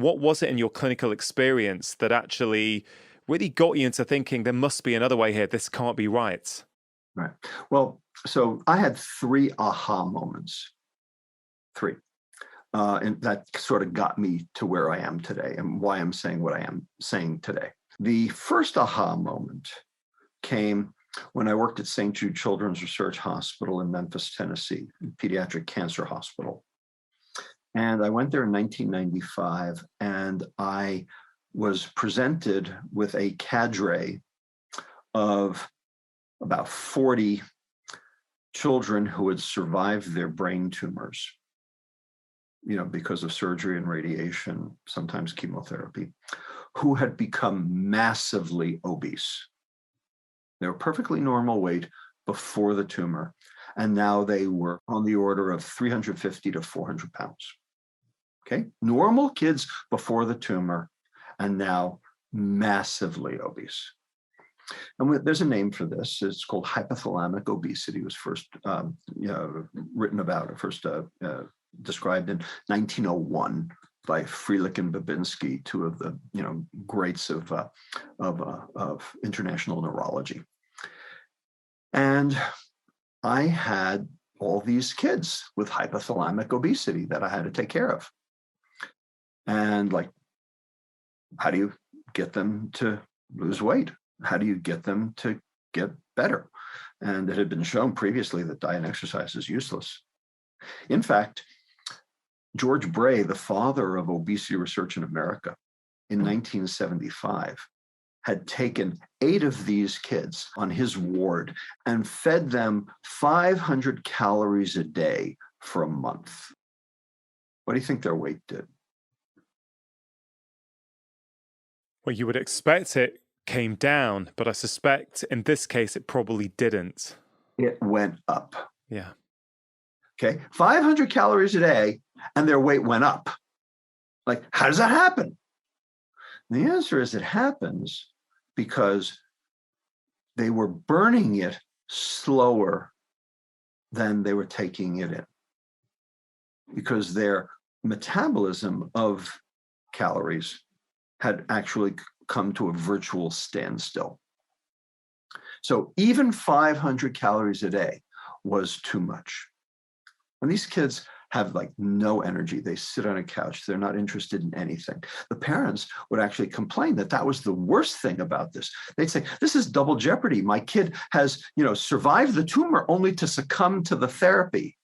what was it in your clinical experience that actually really got you into thinking there must be another way here? This can't be right. Right. Well, so I had 3 aha moments, 3. And that sort of got me to where I am today and why I'm saying what I am saying today. The first aha moment came when I worked at St. Jude Children's Research Hospital in Memphis, Tennessee, pediatric cancer hospital. And I went there in 1995, and I was presented with a cadre of about 40 children who had survived their brain tumors, because of surgery and radiation, sometimes chemotherapy, who had become massively obese. They were perfectly normal weight before the tumor, and now they were on the order of 350 to 400 pounds. Okay, normal kids before the tumor, and now massively obese. And there's a name for this. It's called hypothalamic obesity. It was first written about, first described in 1901 by Freilich and Babinski, 2 of the greats of international neurology. And I had all these kids with hypothalamic obesity that I had to take care of. And how do you get them to lose weight? How do you get them to get better? And it had been shown previously that diet and exercise is useless. In fact, George Bray, the father of obesity research in America, in 1975, had taken 8 of these kids on his ward and fed them 500 calories a day for a month. What do you think their weight did? Well, you would expect it came down, but I suspect in this case it probably didn't. It went up. Yeah. Okay, 500 calories a day, and their weight went up. How does that happen? And the answer is it happens because they were burning it slower than they were taking it in, because their metabolism of calories had actually come to a virtual standstill. So even 500 calories a day was too much. And these kids have no energy. They sit on a couch. They're not interested in anything. The parents would actually complain that that was the worst thing about this. They'd say, this is double jeopardy. My kid has, survived the tumor only to succumb to the therapy,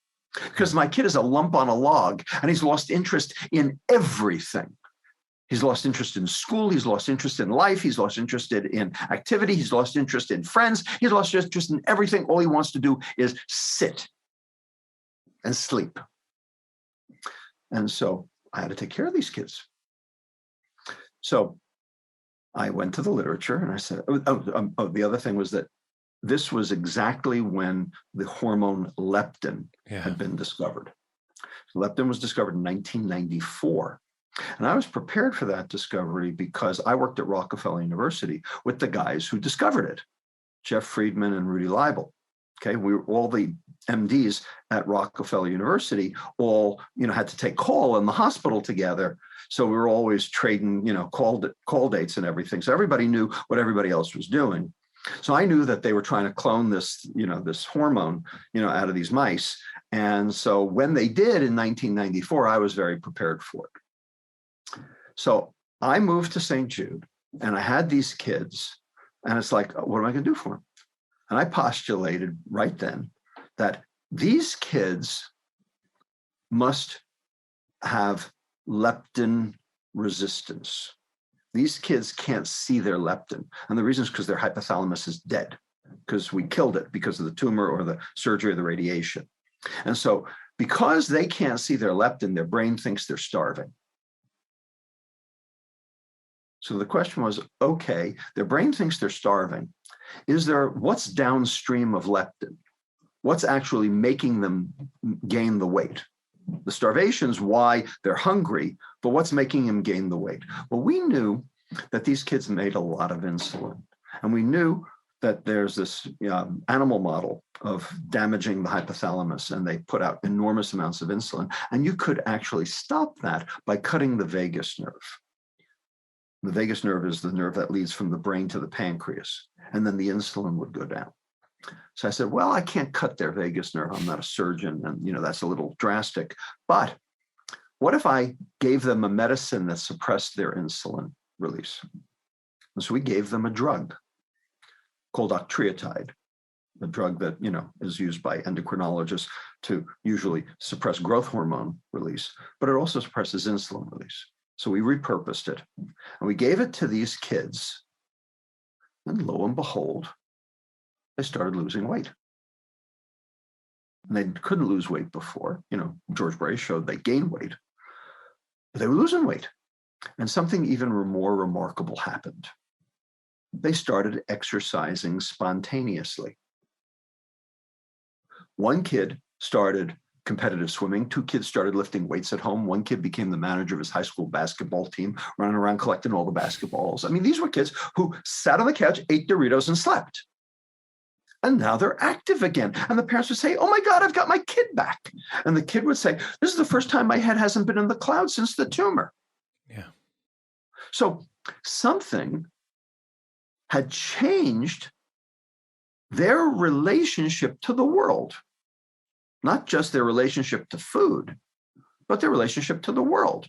because my kid is a lump on a log and he's lost interest in everything. He's lost interest in school. He's lost interest in life. He's lost interest in activity. He's lost interest in friends. He's lost interest in everything. All he wants to do is sit and sleep. And so I had to take care of these kids. So I went to the literature and I said, the other thing was that this was exactly when the hormone leptin had been discovered. So leptin was discovered in 1994. And I was prepared for that discovery because I worked at Rockefeller University with the guys who discovered it, Jeff Friedman and Rudy Leibel. Okay, we were all the MDs at Rockefeller University, all had to take call in the hospital together. So we were always trading, call dates and everything. So everybody knew what everybody else was doing. So I knew that they were trying to clone this, this hormone, out of these mice. And so when they did in 1994, I was very prepared for it. So I moved to St. Jude and I had these kids, and it's what am I going to do for them? And I postulated right then that these kids must have leptin resistance. These kids can't see their leptin. And the reason is because their hypothalamus is dead, because we killed it because of the tumor or the surgery or the radiation. And so because they can't see their leptin, their brain thinks they're starving. So the question was, okay, their brain thinks they're starving. What's downstream of leptin? What's actually making them gain the weight? The starvation's why they're hungry, but what's making them gain the weight? Well, we knew that these kids made a lot of insulin. And we knew that there's this animal model of damaging the hypothalamus, and they put out enormous amounts of insulin, and you could actually stop that by cutting the vagus nerve. The vagus nerve is the nerve that leads from the brain to the pancreas, and then the insulin would go down. So I said, well, I can't cut their vagus nerve. I'm not a surgeon, and that's a little drastic. But what if I gave them a medicine that suppressed their insulin release? And so we gave them a drug called octreotide, a drug that is used by endocrinologists to usually suppress growth hormone release, but it also suppresses insulin release. So we repurposed it, and we gave it to these kids, and lo and behold, they started losing weight. And they couldn't lose weight before. George Bray showed they gained weight, but they were losing weight. And something even more remarkable happened. They started exercising spontaneously. One kid started competitive swimming. 2 kids started lifting weights at home. 1 kid became the manager of his high school basketball team, running around collecting all the basketballs. I mean, these were kids who sat on the couch, ate Doritos, and slept. And now they're active again. And the parents would say, oh my God, I've got my kid back. And the kid would say, this is the first time my head hasn't been in the clouds since the tumor. Yeah. So something had changed their relationship to the world, not just their relationship to food, but their relationship to the world.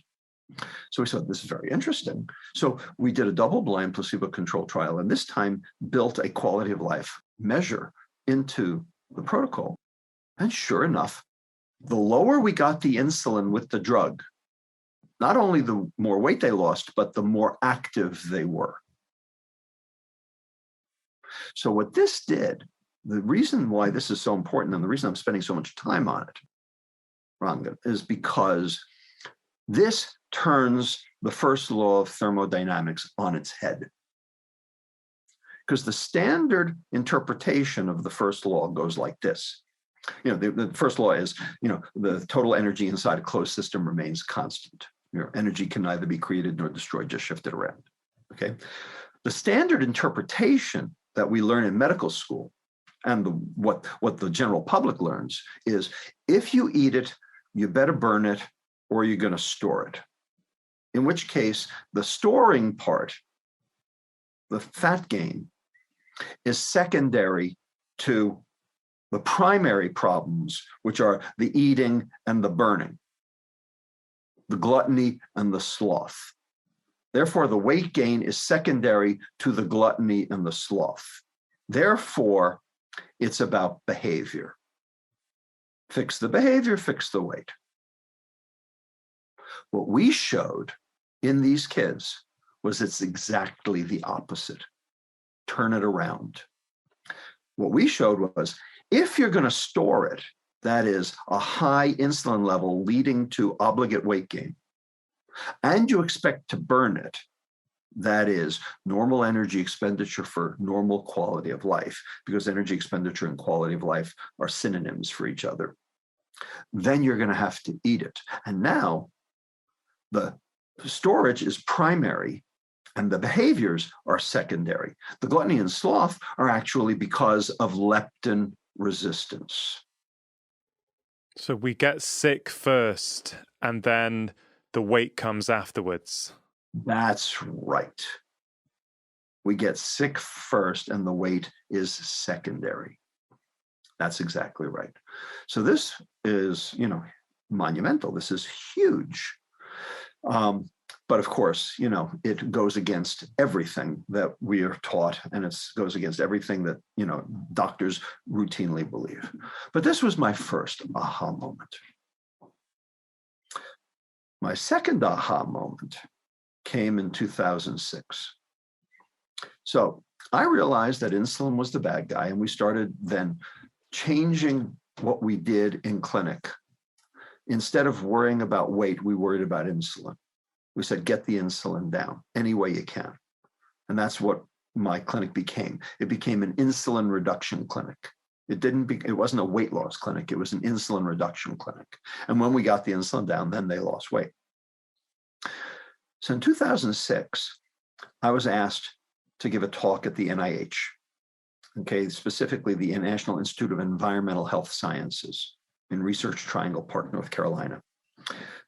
So we said, this is very interesting. So we did a double-blind placebo-controlled trial, and this time built a quality of life measure into the protocol. And sure enough, the lower we got the insulin with the drug, not only the more weight they lost, but the more active they were. So what this did, the reason why this is so important, and the reason I'm spending so much time on it, Ranga, is because this turns the first law of thermodynamics on its head. Because the standard interpretation of the first law goes like this. The first law is, the total energy inside a closed system remains constant. Your energy can neither be created nor destroyed, just shifted around. Okay. The standard interpretation that we learn in medical school, and what the general public learns, is if you eat it, you better burn it, or you're going to store it. In which case, the storing part, the fat gain, is secondary to the primary problems, which are the eating and the burning, the gluttony and the sloth. Therefore, the weight gain is secondary to the gluttony and the sloth. Therefore, it's about behavior. Fix the behavior, fix the weight. What we showed in these kids was it's exactly the opposite. Turn it around. What we showed was if you're going to store it, that is a high insulin level leading to obligate weight gain, and you expect to burn it, that is normal energy expenditure for normal quality of life, because energy expenditure and quality of life are synonyms for each other, then you're going to have to eat it. And now the storage is primary and the behaviors are secondary. The gluttony and sloth are actually because of leptin resistance. So we get sick first and then the weight comes afterwards. That's right. We get sick first and the weight is secondary. That's exactly right. So this is, monumental. This is huge. But of course, it goes against everything that we are taught, and it goes against everything that, doctors routinely believe. But this was my first aha moment. My second aha moment came in 2006. So I realized that insulin was the bad guy, and we started then changing what we did in clinic. Instead of worrying about weight, we worried about insulin. We said, get the insulin down any way you can. And that's what my clinic became. It became an insulin reduction clinic. It wasn't a weight loss clinic. It was an insulin reduction clinic. And when we got the insulin down, then they lost weight. So in 2006, I was asked to give a talk at the NIH. okay, specifically the National Institute of Environmental Health Sciences in Research Triangle Park, North Carolina.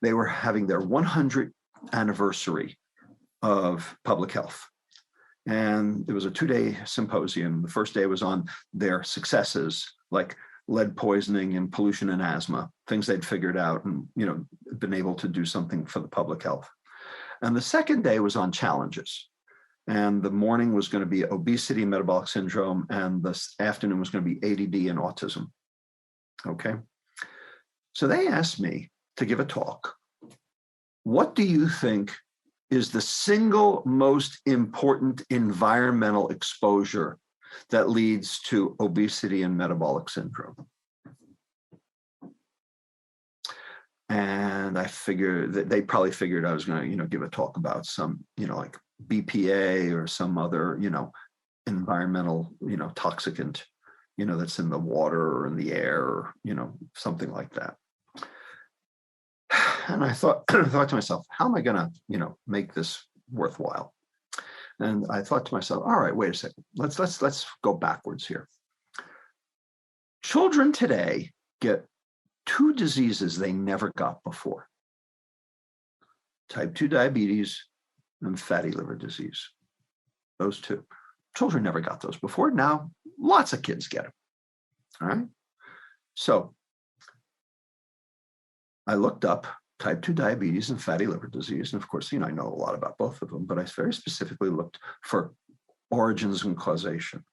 They were having their 100th anniversary of public health. And it was a 2-day symposium. The first day was on their successes, like lead poisoning and pollution and asthma, things they'd figured out and, been able to do something for the public health. And the second day was on challenges. And the morning was going to be obesity and metabolic syndrome, and the afternoon was going to be ADD and autism. Okay. So they asked me to give a talk. What do you think is the single most important environmental exposure that leads to obesity and metabolic syndrome? And I figured that they probably figured I was going to, give a talk about some, like BPA or some other, environmental, toxicant, that's in the water or in the air or, something like that. And I thought to myself, how am I going to, make this worthwhile? And I thought to myself, all right, wait a second. Let's go backwards here. Children today get 2 diseases they never got before: type 2 diabetes and fatty liver disease. Those 2. Children never got those before. Now, lots of kids get them. All right. So I looked up type 2 diabetes and fatty liver disease. And of course, I know a lot about both of them, but I very specifically looked for origins and causation.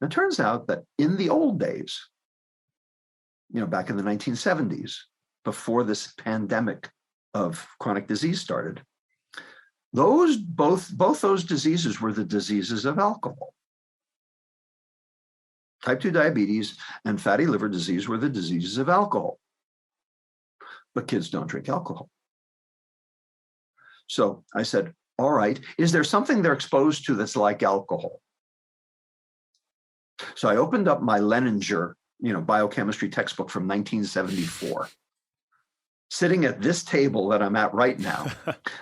And it turns out that in the old days, back in the 1970s, before this pandemic of chronic disease started, both those diseases were the diseases of alcohol. Type 2 diabetes and fatty liver disease were the diseases of alcohol. But kids don't drink alcohol. So I said, all right, is there something they're exposed to that's like alcohol? So I opened up my Leninger, biochemistry textbook from 1974, sitting at this table that I'm at right now.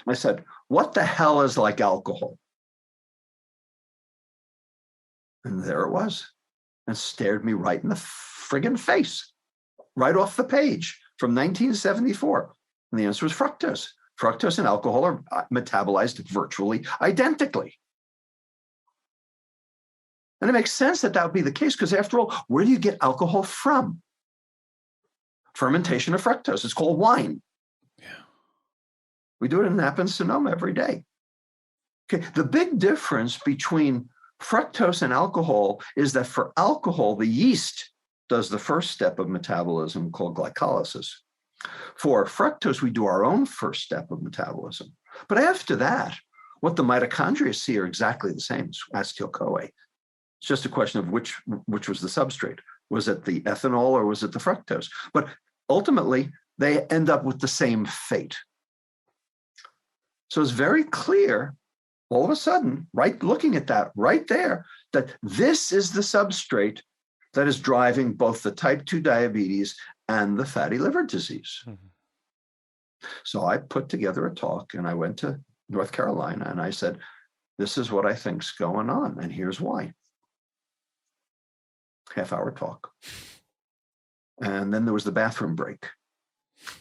I said, what the hell is like alcohol? And there it was, and stared me right in the friggin' face, right off the page from 1974. And the answer was fructose. Fructose and alcohol are metabolized virtually identically. And it makes sense that would be the case, because after all, where do you get alcohol from? Fermentation of fructose. It's called wine. Yeah. We do it in Napa and Sonoma every day. Okay. The big difference between fructose and alcohol is that for alcohol, the yeast does the first step of metabolism called glycolysis. For fructose, we do our own first step of metabolism. But after that, what the mitochondria see are exactly the same as acetyl-CoA. It's just a question of which was the substrate. Was it the ethanol or was it the fructose? But ultimately, they end up with the same fate. So it's very clear, all of a sudden, right, looking at that right there, that this is the substrate that is driving both the type 2 diabetes and the fatty liver disease. Mm-hmm. So I put together a talk, and I went to North Carolina, and I said, this is what I think's going on, and here's why. Half-hour talk. And then there was the bathroom break.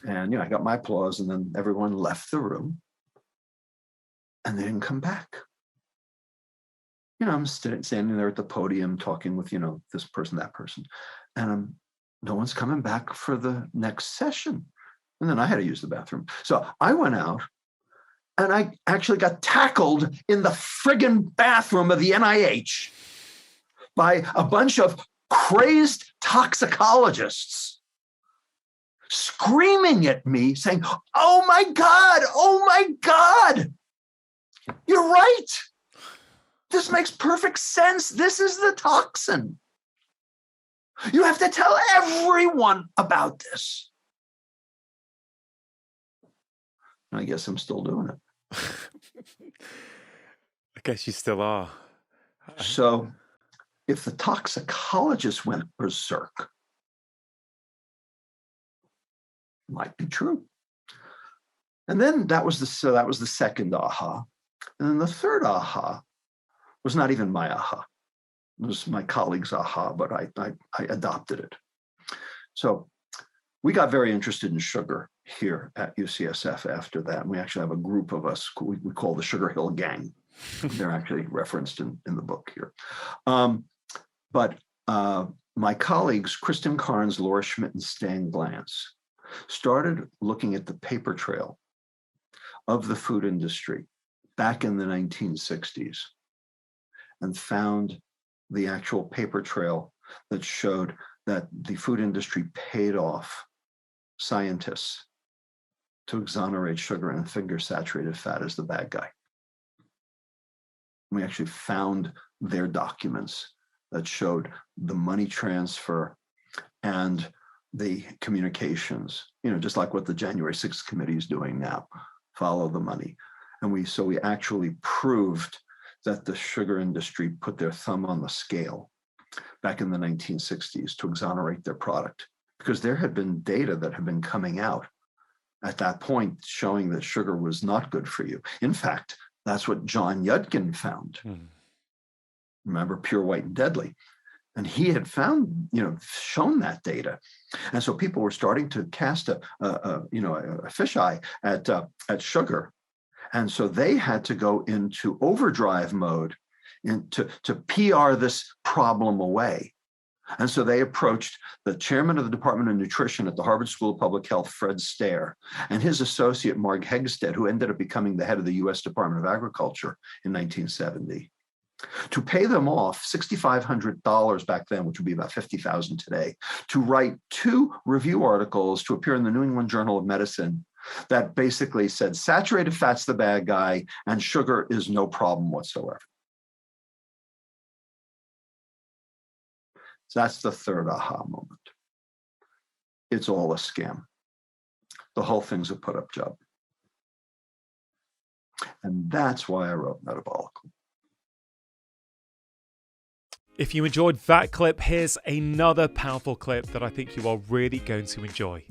And, I got my applause, and then everyone left the room, and they didn't come back. I'm standing there at the podium talking with, this person, that person, and no one's coming back for the next session. And then I had to use the bathroom. So I went out, and I actually got tackled in the friggin' bathroom of the NIH by a bunch of crazed toxicologists screaming at me saying, oh my God, you're right. This makes perfect sense. This is the toxin. You have to tell everyone about this. I guess I'm still doing it. I guess you still are. So if the toxicologist went berserk, might be true. And then that was the second aha. And then the third aha was not even my aha. It was my colleague's aha, but I adopted it. So we got very interested in sugar here at UCSF after that. And we actually have a group of us we call the Sugar Hill Gang. They're actually referenced in the book here. But my colleagues, Kristen Carnes, Laura Schmidt, and Stan Glantz, started looking at the paper trail of the food industry back in the 1960s and found the actual paper trail that showed that the food industry paid off scientists to exonerate sugar and figure saturated fat as the bad guy. We actually found their documents that showed the money transfer and the communications, just like what the January 6th committee is doing now, follow the money. And we actually proved that the sugar industry put their thumb on the scale back in the 1960s to exonerate their product, because there had been data that had been coming out at that point showing that sugar was not good for you. In fact, that's what John Yudkin found. Remember, Pure, White, and Deadly. And he had found, shown that data. And so people were starting to cast a fisheye at sugar. And so they had to go into overdrive mode to PR this problem away. And so they approached the chairman of the Department of Nutrition at the Harvard School of Public Health, Fred Stair, and his associate, Marg Hegstead, who ended up becoming the head of the U.S. Department of Agriculture in 1970, to pay them off $6,500 back then, which would be about $50,000 today, to write 2 review articles to appear in the New England Journal of Medicine that basically said saturated fat's the bad guy and sugar is no problem whatsoever. So that's the third aha moment. It's all a scam. The whole thing's a put-up job. And that's why I wrote Metabolical. If you enjoyed that clip, here's another powerful clip that I think you are really going to enjoy.